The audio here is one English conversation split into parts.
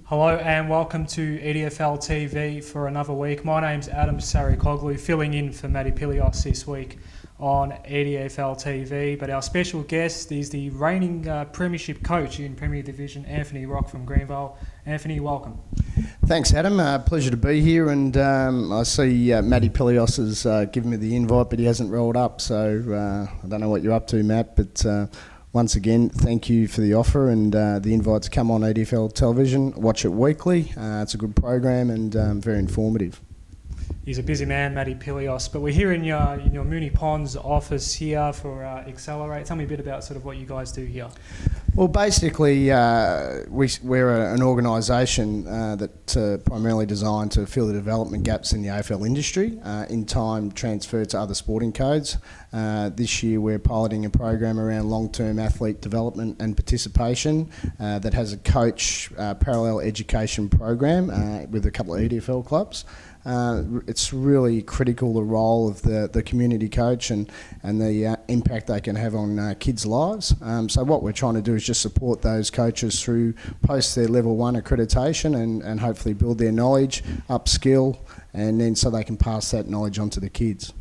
Hello and welcome to EDFL TV for another week. My name's Adem Saricaoglu, filling in for Matty Pilios this week on EDFL TV. But our special guest is the reigning Premiership coach in Premier Division, Anthony Rock from Greenvale. Anthony, welcome. Thanks, Adam. Pleasure to be here. And I see Matty Pilios has given me the invite, but he hasn't rolled up. So I don't know what you're up to, Matt, but once again, thank you for the offer and the invite to come on EDFL television. Watch it weekly. It's a good program and very informative. He's a busy man, Matty Pilios, but we're here in your Moonee Ponds office here for Accelerate. Tell me a bit about sort of what you guys do here. Well, basically, we're an organisation that primarily designed to fill the development gaps in the AFL industry, in time transfer to other sporting codes. This year we're piloting a program around long-term athlete development and participation that has a coach parallel education program with a couple of EDFL clubs. It's really critical, the role of the community coach and the impact they can have on kids' lives. So what we're trying to do is just support those coaches through post their level 1 accreditation and hopefully build their knowledge, upskill, and then so they can pass that knowledge on to the kids.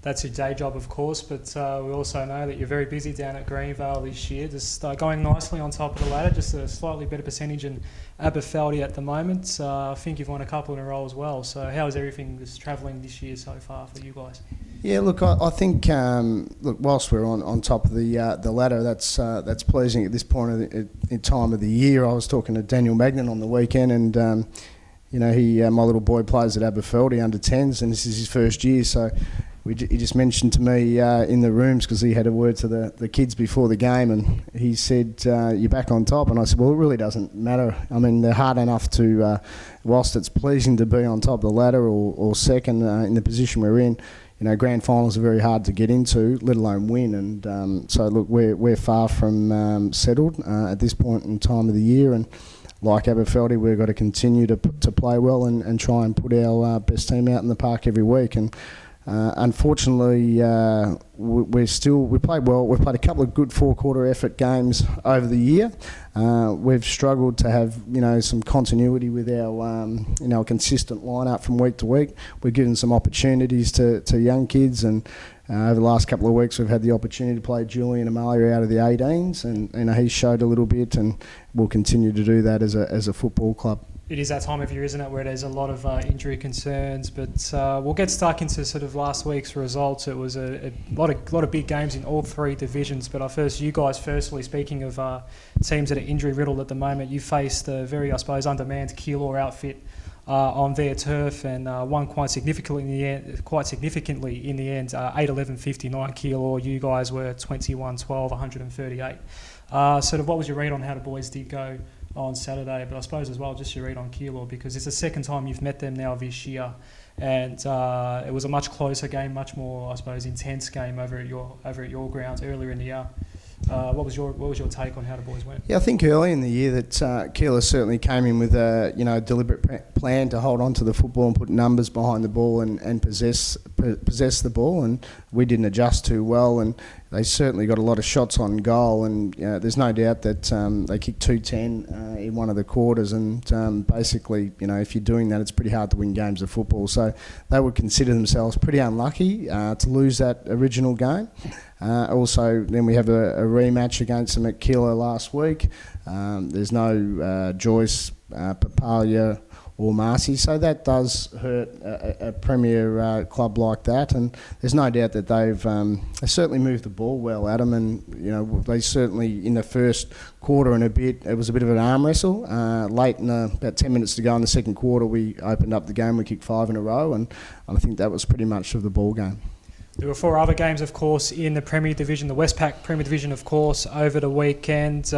That's your day job, of course, but we also know that you're very busy down at Greenvale this year, just going nicely on top of the ladder, just a slightly better percentage in Aberfeldy at the moment. I think you've won a couple in a row as well, so how is everything just travelling this year so far for you guys? Yeah, look, I think whilst we're on top of the ladder, that's pleasing at this point in time of the year. I was talking to Daniel Magnan on the weekend, and my little boy plays at Aberfeldy under 10s, and this is his first year, so he just mentioned to me in the rooms, because he had a word to the kids before the game, and he said, you're back on top. And I said, well, it really doesn't matter. I mean, they're hard enough to, whilst it's pleasing to be on top of the ladder or second in the position we're in, grand finals are very hard to get into, let alone win. And so, look, we're far from settled at this point in time of the year. And like Aberfeldy, we've got to continue to play well and try and put our best team out in the park every week. And unfortunately, we played well. We've played a couple of good four-quarter effort games over the year. We've struggled to have some continuity with our consistent lineup from week to week. We've given some opportunities to young kids, and over the last couple of weeks we've had the opportunity to play Julian Amalia out of the 18s, and he's showed a little bit, and we'll continue to do that as a football club. It is that time of year, isn't it, where there's a lot of injury concerns, but we'll get stuck into sort of last week's results. It was a lot of big games in all three divisions, but firstly, speaking of teams that are injury-riddled at the moment, you faced a very, undermanned Keilor outfit on their turf, and won quite significantly in the end, 8-11-59 Keilor. You guys were 21-12, 138. Sort of what was your read on how the boys did go on Saturday, but I suppose as well just your read on Keilor, because it's the second time you've met them now this year, and it was a much closer game, much more, I suppose, intense game over at your grounds earlier in the year. What was your take on how the boys went? Yeah, I think early in the year that Keilor certainly came in with a deliberate plan to hold on to the football and put numbers behind the ball and possess the ball, and we didn't adjust too well, and they certainly got a lot of shots on goal, and there's no doubt that they kicked 2-10 in one of the quarters, and basically, if you're doing that, it's pretty hard to win games of football. So they would consider themselves pretty unlucky to lose that original game. Also, then we have a rematch against them at Keilor last week. There's no Joyce, Papalia or Marcy, so that does hurt a premier club like that, and there's no doubt that they've certainly moved the ball well, Adam, and they certainly, in the first quarter and a bit, it was a bit of an arm wrestle. Late in about 10 minutes to go in the second quarter, we opened up the game, we kicked 5 in a row, and I think that was pretty much of the ball game. There were 4 other games, of course, in the Premier Division, the Westpac Premier Division, of course, over the weekend.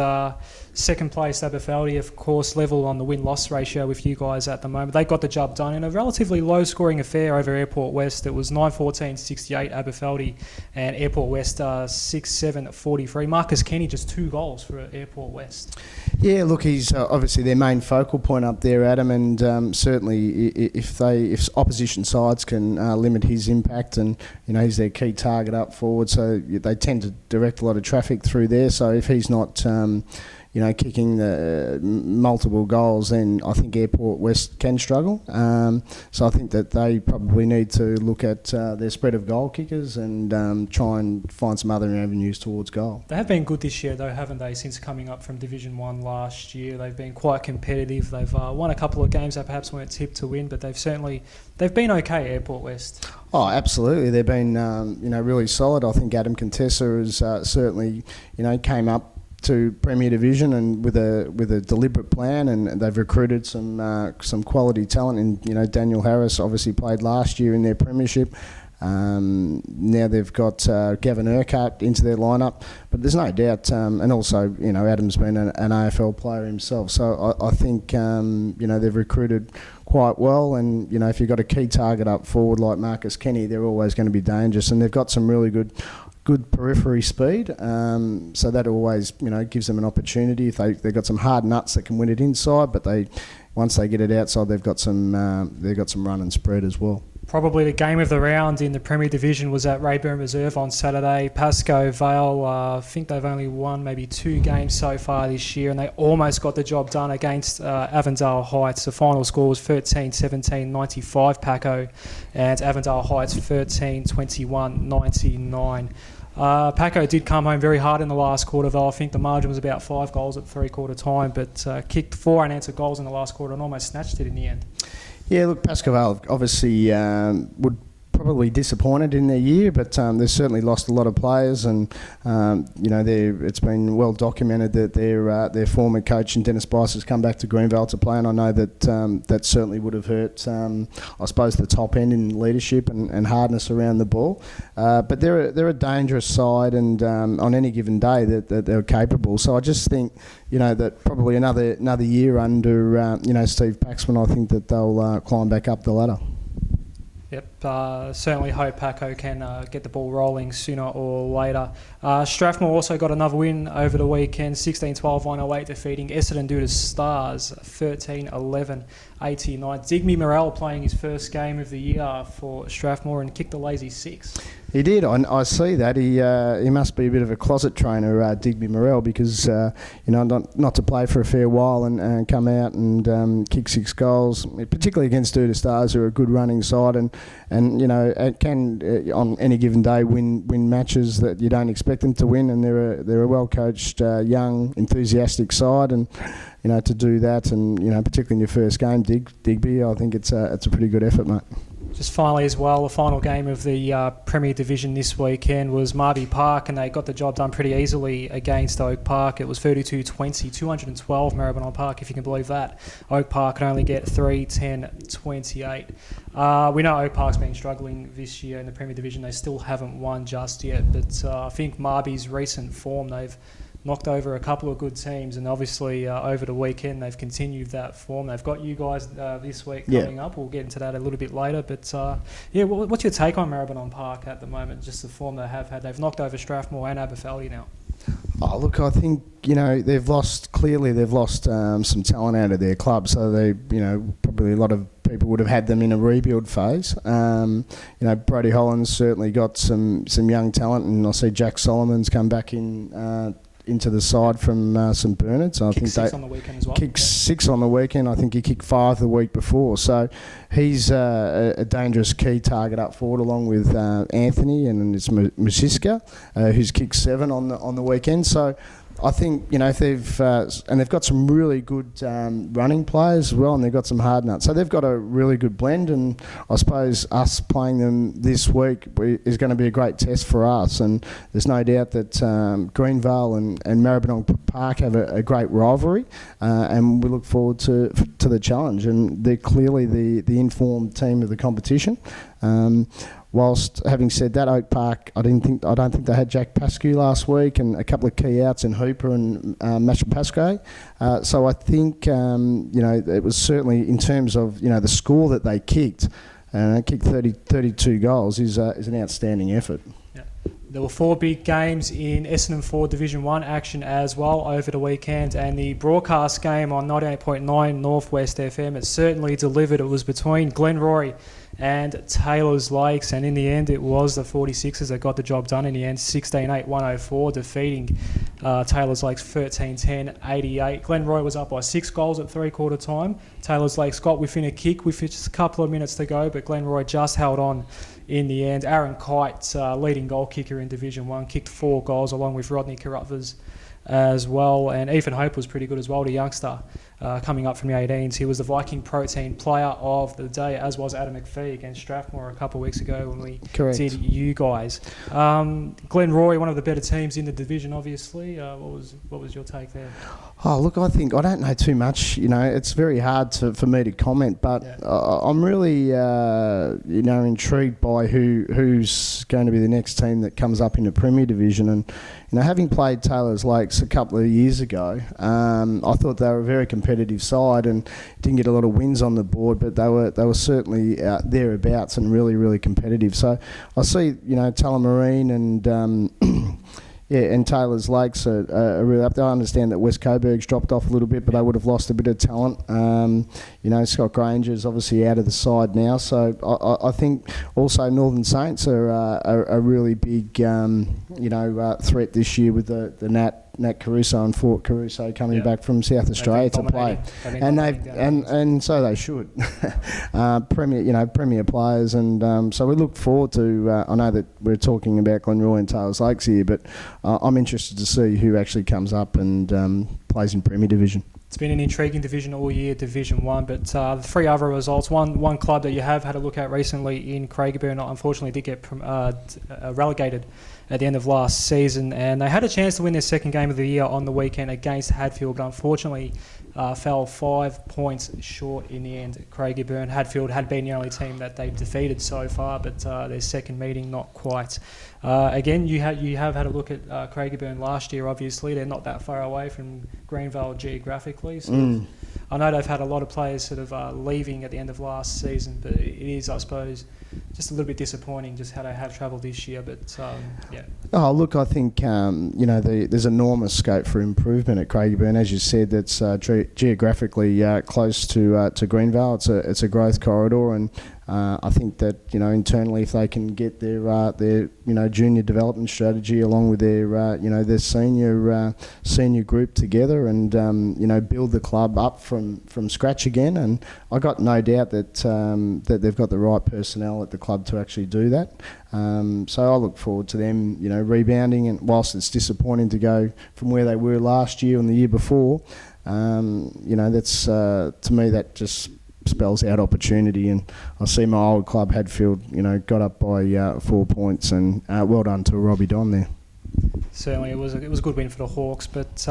Second place, Aberfeldy, of course, level on the win-loss ratio with you guys at the moment. They got the job done in a relatively low-scoring affair over Airport West. It was 9-14-68 Aberfeldy, and Airport West 6-7-43. Marcus Kenny, just 2 goals for Airport West. Yeah, look, he's obviously their main focal point up there, Adam, and certainly if opposition sides can limit his impact, and he's their key target up forward, so they tend to direct a lot of traffic through there. So if he's not kicking the multiple goals, then I think Airport West can struggle. So I think that they probably need to look at their spread of goal kickers and try and find some other avenues towards goal. They have been good this year, though, haven't they? Since coming up from Division 1 last year, they've been quite competitive. They've won a couple of games that perhaps weren't tipped to win, but they've been okay, Airport West. Oh, absolutely. They've been, really solid. I think Adam Contessa has certainly, came up to Premier Division and with a deliberate plan, and they've recruited some quality talent. And Daniel Harris obviously played last year in their premiership. Now they've got Gavin Urquhart into their lineup, but there's no doubt, and also Adam's been an AFL player himself, so I think they've recruited quite well, and if you've got a key target up forward like Marcus Kenny, they're always going to be dangerous, and they've got some really good periphery speed, so that always gives them an opportunity. If they've got some hard nuts that can win it inside, but once they get it outside, they've got some run and spread as well. Probably the game of the round in the Premier Division was at Rayburn Reserve on Saturday. Pascoe Vale, I think they've only won maybe 2 games so far this year, and they almost got the job done against Avondale Heights. The final score was 13-17, 95 Paco, and Avondale Heights 13-21, 99. Paco did come home very hard in the last quarter, though. I think the margin was about 5 goals at three-quarter time, but kicked 4 unanswered goals in the last quarter and almost snatched it in the end. Yeah, look, Pascoe Vale obviously would probably disappointed in their year, but they've certainly lost a lot of players, and it's been well documented that their former coach and Dennis Bice has come back to Greenvale to play, and I know that that certainly would have hurt, I suppose, the top end in leadership and hardness around the ball. But they're a dangerous side, and on any given day that they're capable. So I just think that probably another year under Steve Paxman, I think that they'll climb back up the ladder. Yep, certainly hope Paco can get the ball rolling sooner or later. Strathmore also got another win over the weekend, 16-12, 108, defeating Essendon Doodles Stars, 13-11, 89. Digby Morrell playing his first game of the year for Strathmore and kicked a lazy 6. He did. I see that. He must be a bit of a closet trainer, Digby Morrell, because not to play for a fair while and come out and kick 6 goals, particularly against Doodle Stars, who are a good running side and can on any given day win matches that you don't expect them to win, and they're a well coached, young, enthusiastic side, and to do that, and particularly in your first game, Digby, I think it's a pretty good effort, mate. Just finally as well, the final game of the Premier Division this weekend was Marby Park, and they got the job done pretty easily against Oak Park. It was 32-20, 212 Maribyrnong Park, if you can believe that. Oak Park can only get 3-10-28. We know Oak Park's been struggling this year in the Premier Division. They still haven't won just yet, but I think Marby's recent form, they've knocked over a couple of good teams, and obviously over the weekend they've continued that form. They've got you guys this week coming up. We'll get into that a little bit later, but what's your take on Maribyrnong Park at the moment, just the form they have had? They've knocked over Strathmore and Aberfeldy now. Oh, look, I think they've lost some talent out of their club, so they probably a lot of people would have had them in a rebuild phase. Brodie Holland's certainly got some young talent, and I see Jack Solomon's come back into the side from St Bernard's. I think 6 on the weekend as well. Kicked 6 on the weekend. I think he kicked 5 the week before. So he's a dangerous key target up forward, along with Anthony, and it's Musiska, who's kicked 7 on the weekend. So I think if they've got some really good running players as well, and they've got some hard nuts. So they've got a really good blend, and I suppose us playing them this week is going to be a great test for us. And there's no doubt that Greenvale and Maribyrnong Park have a great rivalry, and we look forward to the challenge. And they're clearly the informed team of the competition. Whilst having said that, Oak Park, I don't think they had Jack Pascoe last week, and a couple of key outs in Hooper and Masha Pascoe. So I think it was certainly, in terms of the score that they kicked, and they kicked 32 goals, is an outstanding effort. Yeah. There were 4 big games in Essendon 4 Division 1 action as well over the weekend, and the broadcast game on 98.9 Northwest FM, it certainly delivered. It was between Glenroy and Taylor's Lakes, and in the end it was the 46ers that got the job done in the end, 16-8, 104, defeating Taylor's Lake's 13-10, 88. Glenroy was up by 6 goals at three-quarter time. Taylor's Lake's got within a kick with just a couple of minutes to go, but Glenroy just held on in the end. Aaron Kite, leading goal kicker in Division 1, kicked 4 goals along with Rodney Carruthers as well. And Ethan Hope was pretty good as well, the youngster. Coming up from the 18s. He was the Viking Protein player of the day, as was Adam McPhee against Strathmore a couple of weeks ago when we did you guys. Glenroy, one of the better teams in the division, obviously. What was your take there? Oh, look, I don't know too much. It's very hard for me to comment, but I'm really, intrigued by who's going to be the next team that comes up in the Premier Division. And, having played Taylor's Lakes a couple of years ago, I thought they were a very competitive side and didn't get a lot of wins on the board, but they were certainly thereabouts and really, really competitive. So I see, Tullamarine and and Taylor's Lakes are really up there. I understand that West Coburg's dropped off a little bit, but they would have lost a bit of talent. Scott Granger's obviously out of the side now, so I think also Northern Saints are a really big threat this year with the Nat Caruso and Fort Caruso coming back from South Australia to play, and so they should. Premier players, and so we look forward to. I know that we're talking about Glenroy and Taylor's Lakes here, but I'm interested to see who actually comes up and plays in Premier Division. It's been an intriguing division all year, Division 1, but the 3 other results, one club that you have had a look at recently in Craigieburn, unfortunately did get relegated at the end of last season, and they had a chance to win their second game of the year on the weekend against Hadfield, but unfortunately fell 5 points short in the end. Craigieburn, Hadfield had been the only team that they've defeated so far, but their second meeting not quite. Again, you have had a look at Craigieburn last year. Obviously, they're not that far away from Greenvale geographically. So I know they've had a lot of players sort of leaving at the end of last season, but it is, I suppose, just a little bit disappointing just how they have travelled this year. But Oh, look, I think there's enormous scope for improvement at Craigieburn. As you said, that's geographically close to Greenvale. It's a growth corridor, and I think that internally, if they can get their junior development strategy along with their senior group together and build the club up from scratch again, and I got no doubt that that they've got the right personnel at the club to actually do that. So I look forward to them rebounding, and whilst it's disappointing to go from where they were last year and the year before, that's to me that just spells out opportunity. And I see my old club Hadfield got up by 4 points, and well done to Robbie Don there. Certainly it was a good win for the Hawks, but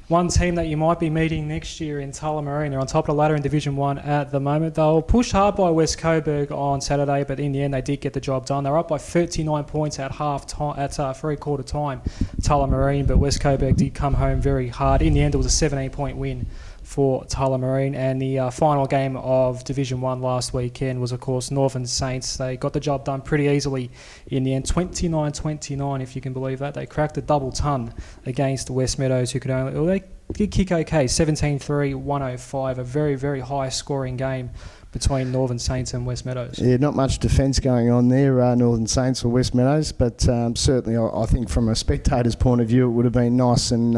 one team that you might be meeting next year in Tullamarine, they're on top of the ladder in Division 1 at the moment. They'll push hard by West Coburg on Saturday, but in the end they did get the job done. They're up by 39 points at half time, at three-quarter time, Tullamarine, but West Coburg did come home very hard. In the end it was a 17-point win for Tullamarine, and the final game of Division 1 last weekend was, of course, Northern Saints. They got the job done pretty easily in the end, 29-29, if you can believe that. They cracked a double ton against West Meadows, who could only... Well, they did kick okay, 17-3, 105, a very, very high-scoring game between Northern Saints and West Meadows. Yeah, not much defence going on there, Northern Saints or West Meadows, but certainly I think from a spectator's point of view it would have been nice and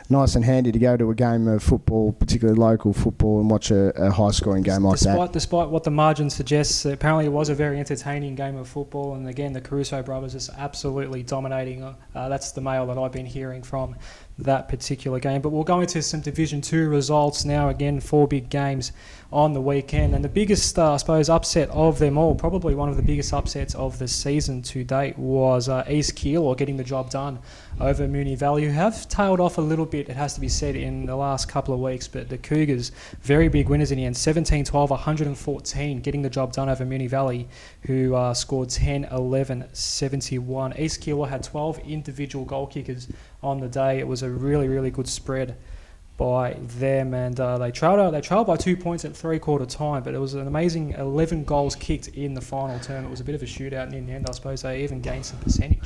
handy to go to a game of football, particularly local football, and watch a high-scoring game like that. Despite what the margin suggests, apparently it was a very entertaining game of football, and again the Caruso brothers just absolutely dominating. That's the mail that I've been hearing from that particular game. But we'll go into some Division 2 results now. Again, 4 big games on the weekend, and the biggest, I suppose, upset of them all, probably one of the biggest upsets of the season to date, was East Keilor getting the job done over Moonee Valley, who have tailed off a little bit, it has to be said, in the last couple of weeks, but the Cougars, very big winners in the end, 17-12, 114, getting the job done over Moonee Valley, who scored 10-11, 71. East Keilor had 12 individual goal kickers on the day. It was a really, really good spread by them, and they trailed by 2 points at three-quarter time, but it was an amazing 11 goals kicked in the final term. It was a bit of a shootout, and in the end I suppose they even gained some percentage.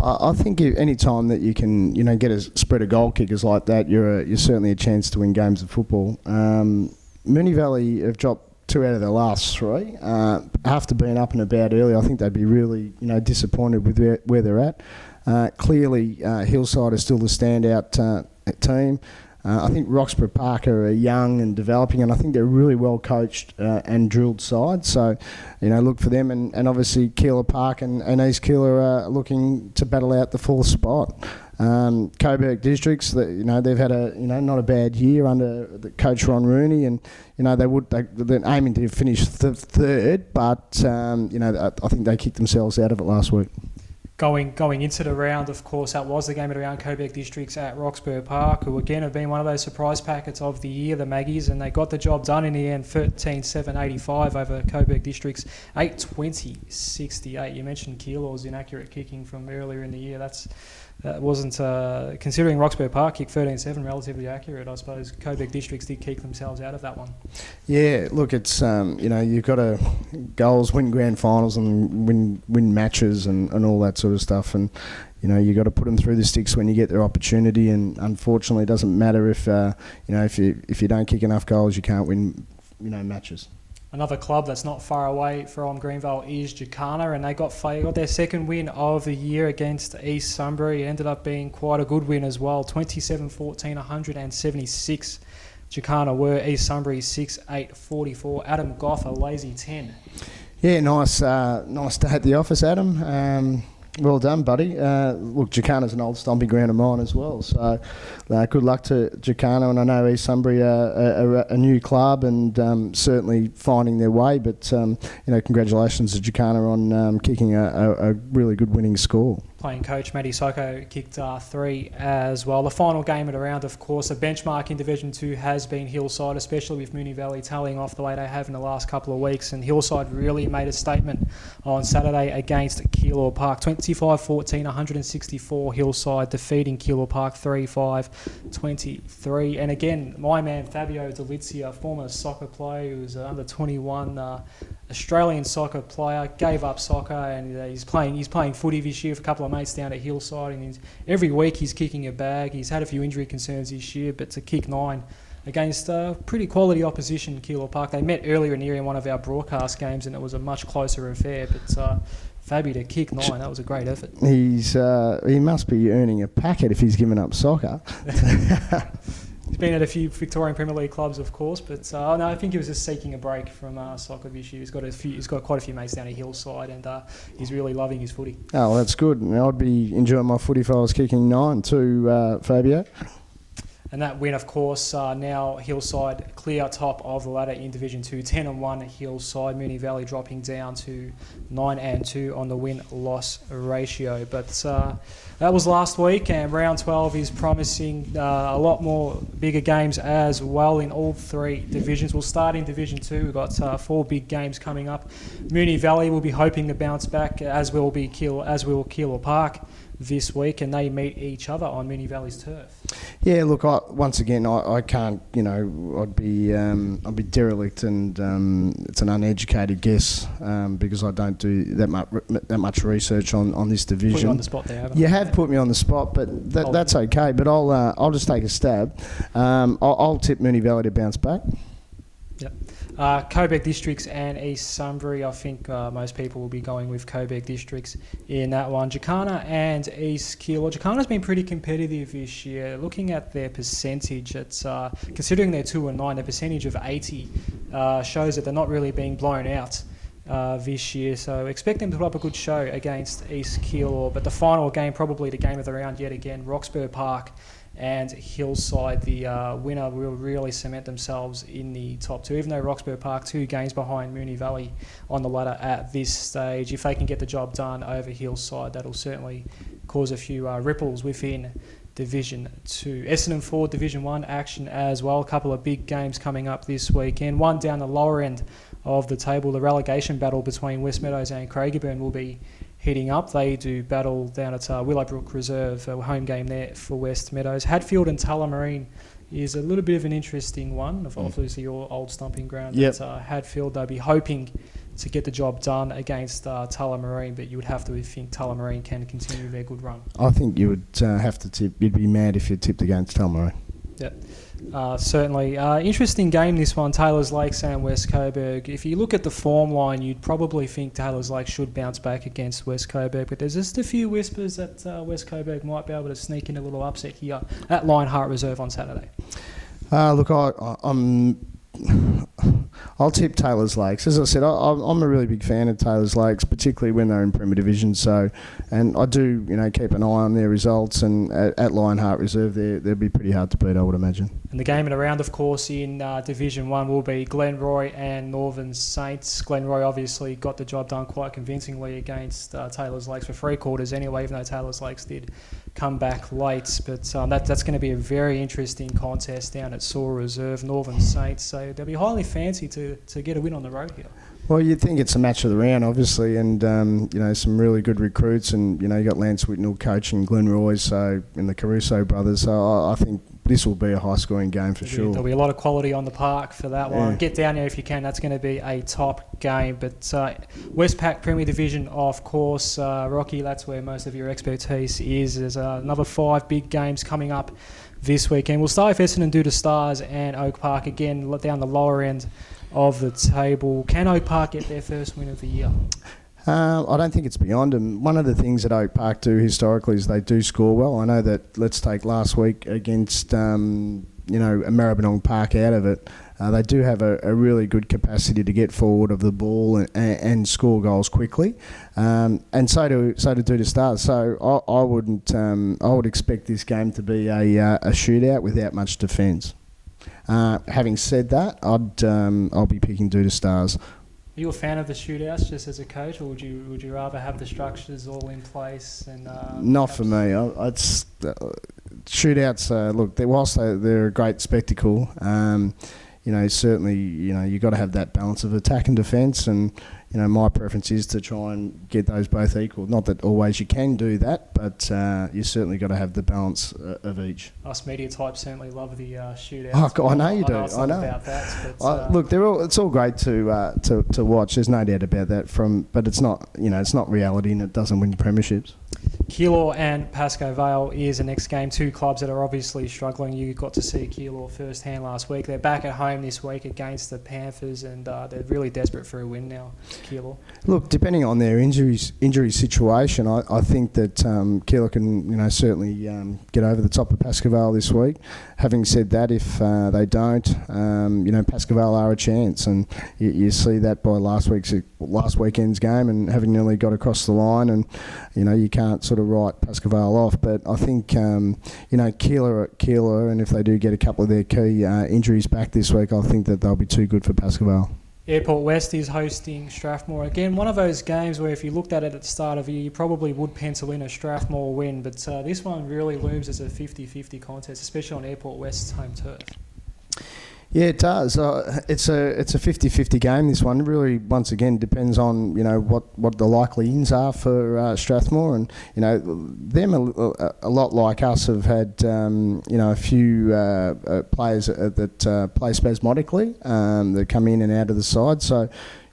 I think any time that you can get a spread of goal kickers like that, you're certainly a chance to win games of football. Moonee Valley have dropped 2 out of their last 3. After being up and about early, I think they'd be really disappointed with where they're at. Clearly, Hillside is still the standout team. I think Roxburgh Park are young and developing, and I think they're a really well coached and drilled side. So, look for them, and obviously Keilor Park and East Keilor are looking to battle out the fourth spot. Coburg Districts, they've had not a bad year under the coach Ron Rooney, and they're aiming to finish third, but I think they kicked themselves out of it last week. Going into the round, of course, that was the game at around Coburg Districts at Roxburgh Park, who again have been one of those surprise packets of the year, the Maggies, and they got the job done in the end, 13-7-85 over Coburg Districts, 8-20-68. You mentioned Keilor's inaccurate kicking from earlier in the year. That wasn't, considering Roxburgh Park kicked 13-7, relatively accurate. I suppose Coburg Districts did kick themselves out of that one. Yeah, look, it's, you've got to goals, win grand finals and win matches and all that sort of stuff. And, you've got to put them through the sticks when you get their opportunity. And unfortunately, it doesn't matter if you don't kick enough goals, you can't win, matches. Another club that's not far away from Greenvale is Jacana, and they got their second win of the year against East Sunbury. It ended up being quite a good win as well, 27-14, 176. Jacana were East Sunbury 6-8-44. Adam Goff, a lazy 10. Yeah, nice day at the office, Adam. Well done, buddy. Look, Jacana's an old stomping ground of mine as well, so good luck to Jacana. And I know East Sunbury are a new club and certainly finding their way, but congratulations to Jacana on kicking a really good winning score. Playing coach Matty Soko kicked 3 as well. The final game of the round, of course, a benchmark in Division 2 has been Hillside, especially with Moonee Valley tallying off the way they have in the last couple of weeks. And Hillside really made a statement on Saturday against Keilor Park. 25-14, 164 Hillside, defeating Keilor Park 3-5-23. And again, my man Fabio Delizia, former soccer player who was under 21 Australian soccer player, gave up soccer, and he's playing footy this year with a couple of mates down at Hillside, and every week he's kicking a bag. He's had a few injury concerns this year, but to kick 9 against pretty quality opposition, Keilor Park. They met earlier in the year in one of our broadcast games, and it was a much closer affair, but Fabi to kick 9, that was a great effort. He must be earning a packet if he's given up soccer. He's been at a few Victorian Premier League clubs, of course, but I think he was just seeking a break from soccer this year. He's got quite a few mates down at Hillside, and he's really loving his footy. Oh, well, that's good. I'd be enjoying my footy if I was kicking 9 too, Fabio. And that win, of course, now Hillside clear top of the ladder in Division 2, 10-1 Hillside. Moonee Valley dropping down to 9-2 on the win-loss ratio. But that was last week, and round 12 is promising a lot more bigger games as well in all 3 divisions. We'll start in Division 2. We've got 4 big games coming up. Moonee Valley will be hoping to bounce back, as will Keilor Park this week, and they meet each other on Moonee Valley's turf. Yeah, look, once again, I can't, I'd be derelict, and it's an uneducated guess because I don't do that much research on this division. Put you on the spot there, haven't I? You have put me on the spot, but that's okay. But I'll just take a stab. I'll tip Moonee Valley to bounce back. Yep. Coburg Districts and East Sunbury, I think most people will be going with Coburg Districts in that one. Jacana and East Keilor. Jacana's been pretty competitive this year. Looking at their percentage, it's considering they're 2-9, their percentage of 80 shows that they're not really being blown out this year. So expect them to put up a good show against East Keilor. But the final game, probably the game of the round yet again, Roxburgh Park and Hillside. The winner will really cement themselves in the top 2, even though Roxburgh Park 2 games behind Moonee Valley on the ladder at this stage. If they can get the job done over Hillside, that'll certainly cause a few ripples within Division 2. Essendon Ford Division 1 action as well. A couple of big games coming up this weekend. One down the lower end of the table, the relegation battle between West Meadows and Craigieburn will be heating up. They do battle down at Willowbrook Reserve, a home game there for West Meadows. Hadfield and Tullamarine is a little bit of an interesting one. Obviously, your old stomping ground. Yep. At Hadfield, they'll be hoping to get the job done against Tullamarine, but you would have to think Tullamarine can continue their good run. I think you would have to tip. You'd be mad if you tipped against Tullamarine. Yep. Certainly. Interesting game, this one, Taylors Lakes and West Coburg. If you look at the form line, you'd probably think Taylors Lakes should bounce back against West Coburg, but there's just a few whispers that West Coburg might be able to sneak in a little upset here at Lionheart Reserve on Saturday. Look, I'll tip Taylors Lakes. As I said, I'm a really big fan of Taylors Lakes, particularly when they're in Premier Division. So, and I do, keep an eye on their results. And at Lionheart Reserve, they'll be pretty hard to beat, I would imagine. And the game in a round, of course, in Division 1 will be Glenroy and Northern Saints. Glenroy obviously got the job done quite convincingly against Taylors Lakes for 3/4 anyway, even though Taylors Lakes did come back late. But that's going to be a very interesting contest down at Saw Reserve, Northern Saints. So they'll be highly fancy to get a win on the road here. Well, you'd think it's a match of the round, obviously, and some really good recruits, and you got Lance Whitnell coaching Glenroy, so and the Caruso brothers. So I think this will be a high-scoring game for sure. There'll be a lot of quality on the park for that one. Get down there if you can. That's going to be a top game. But Westpac Premier Division, of course, Rocky, that's where most of your expertise is. There's another 5 big games coming up this weekend. We'll start with Essendon, Duda Stars and Oak Park, again down the lower end of the table. Can Oak Park get their first win of the year? I don't think it's beyond them. One of the things that Oak Park do historically is they do score well. I know that, let's take last week against, Maribyrnong Park out of it. They do have a really good capacity to get forward of the ball and score goals quickly, and so do Duda Stars. So I would expect this game to be a shootout without much defence. Having said that, I'll be picking Duda Stars. Are you a fan of the shootouts just as a coach, or would you rather have the structures all in place? And not for me. Shootouts. Look, whilst they're a great spectacle, certainly you got to have that balance of attack and defence, and my preference is to try and get those both equal. Not that always you can do that, but you certainly got to have the balance of each. Us media types certainly love the shootouts. Oh, God, I know you do. I know about that. But, look, it's all great to watch. There's no doubt about that. But it's not it's not reality, and it doesn't win premierships. Keilor and Pascoe Vale is the next game. 2 clubs that are obviously struggling. You got to see Keilor firsthand last week. They're back at home this week against the Panthers, and they're really desperate for a win now, Keilor. Look, depending on their injury situation, I think that Keilor can certainly get over the top of Pascoe Vale this week. Having said that, if they don't, Pascoe Vale are a chance, and you see that by last weekend's game and having nearly got across the line, and you can't sort of write Pascoe Vale off. But I think Keilor, and if they do get a couple of their key injuries back this week, I think that they'll be too good for Pascoe Vale. Airport West is hosting Strathmore. Again, one of those games where if you looked at it at the start of the year, you probably would pencil in a Strathmore win, but this one really looms as a 50-50 contest, especially on Airport West's home turf. Yeah, it does. It's a 50-50 game, this one. It really, once again, depends on, what the likely ins are for Strathmore. And, them a lot like us have had, a few players that play spasmodically that come in and out of the side. So,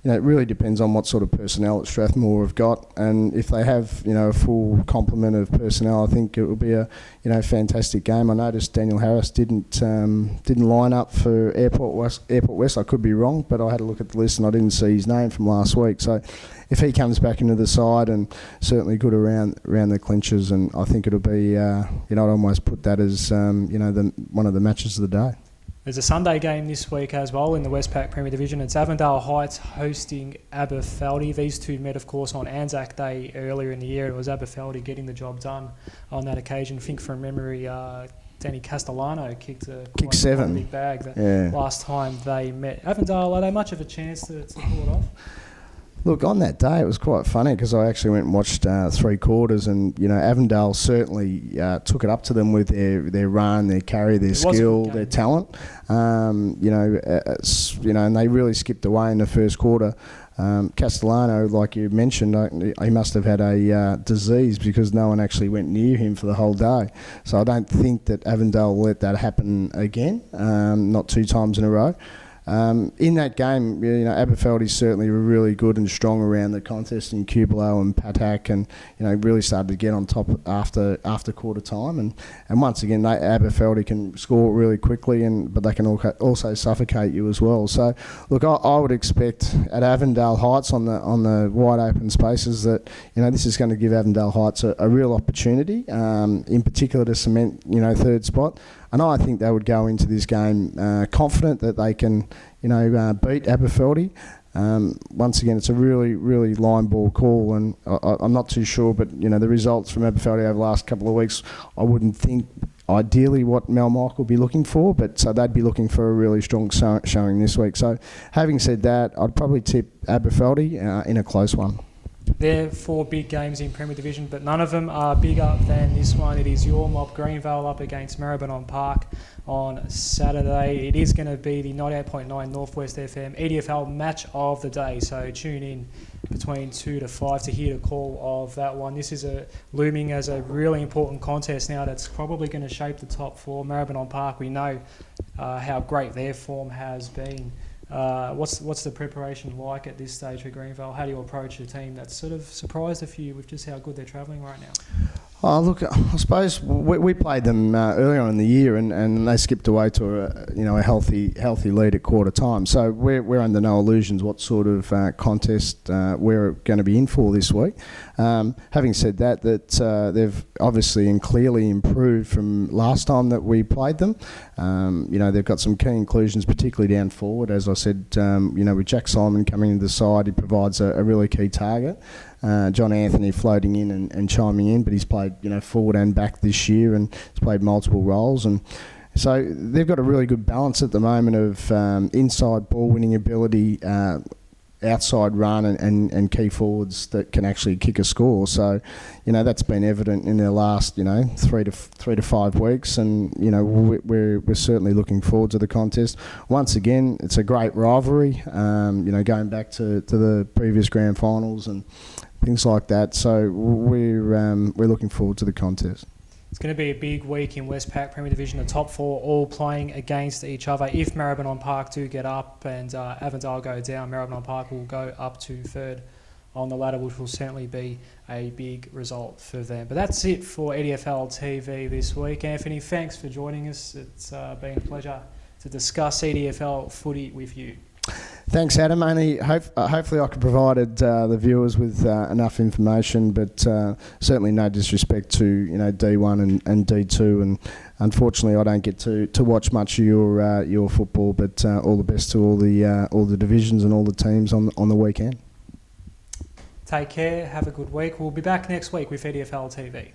it really depends on what sort of personnel that Strathmore have got, and if they have, a full complement of personnel, I think it will be a, fantastic game. I noticed Daniel Harris didn't line up for Airport West. I could be wrong, but I had a look at the list and I didn't see his name from last week. So, if he comes back into the side, and certainly good around the clinches, and I think it'll be, I'd almost put that as, one of the matches of the day. There's a Sunday game this week as well in the Westpac Premier Division. It's Avondale Heights hosting Aberfeldy. These two met, of course, on Anzac Day earlier in the year. It was Aberfeldy getting the job done on that occasion. I think from memory, Danny Castellano kicked 7 big bag last time they met. Avondale, are they much of a chance to pull it off? Look, on that day, it was quite funny because I actually went and watched 3/4, and Avondale certainly took it up to them with their run, their carry, their skill, their talent. And they really skipped away in the first quarter. Castellano, like you mentioned, he must have had a disease because no one actually went near him for the whole day. So I don't think that Avondale will let that happen again, not 2 times in a row. In that game, Aberfeldy certainly were really good and strong around the contest in Cubelo and Patak, and really started to get on top after quarter time. And once again, Aberfeldy can score really quickly, but they can also suffocate you as well. So, look, I would expect at Avondale Heights on the wide open spaces that this is going to give Avondale Heights a real opportunity, in particular to cement third spot. And I think they would go into this game confident that they can beat Aberfeldy. Once again, it's a really, really line ball call, and I'm not too sure, but the results from Aberfeldy over the last couple of weeks, I wouldn't think ideally what Mel Mike will be looking for, but so they'd be looking for a really strong showing this week. So having said that, I'd probably tip Aberfeldy in a close one. They're 4 big games in Premier Division, but none of them are bigger than this one. It is your mob, Greenvale, up against Maribyrnong Park on Saturday. It is going to be the 98.9 Northwest FM EDFL match of the day, so tune in between 2 to 5 to hear the call of that one. This is looming as a really important contest now that's probably going to shape the top 4. Maribyrnong Park, we know how great their form has been. What's the preparation like at this stage for Greenvale? How do you approach a team that's sort of surprised a few with just how good they're travelling right now? Oh, look, I suppose we played them earlier on in the year, and they skipped away to a healthy lead at quarter time. So we're under no illusions what sort of contest we're going to be in for this week. Having said that, they've obviously and clearly improved from last time that we played them. They've got some key inclusions, particularly down forward. As I said, with Jack Simon coming into the side, he provides a really key target. John Anthony floating in and chiming in, but he's played forward and back this year, and he's played multiple roles, and so they've got a really good balance at the moment of inside ball winning ability, outside run, and key forwards that can actually kick a score. So that's been evident in their last 3 to 5 weeks, and we're certainly looking forward to the contest. Once again, it's a great rivalry, going back to the previous grand finals and things like that. So we're looking forward to the contest. It's going to be a big week in Westpac Premier Division. The top 4 all playing against each other. If Maribyrnong Park do get up and Avondale go down, Maribyrnong Park will go up to 3rd on the ladder, which will certainly be a big result for them. But that's it for EDFL TV this week. Anthony, thanks for joining us. It's been a pleasure to discuss EDFL footy with you. Thanks, Adam. Hopefully I could provided the viewers with enough information, but certainly no disrespect to D1 and D2, and unfortunately I don't get to watch much of your football. But all the best to all the divisions and all the teams on the weekend. Take care. Have a good week. We'll be back next week with EDFL TV.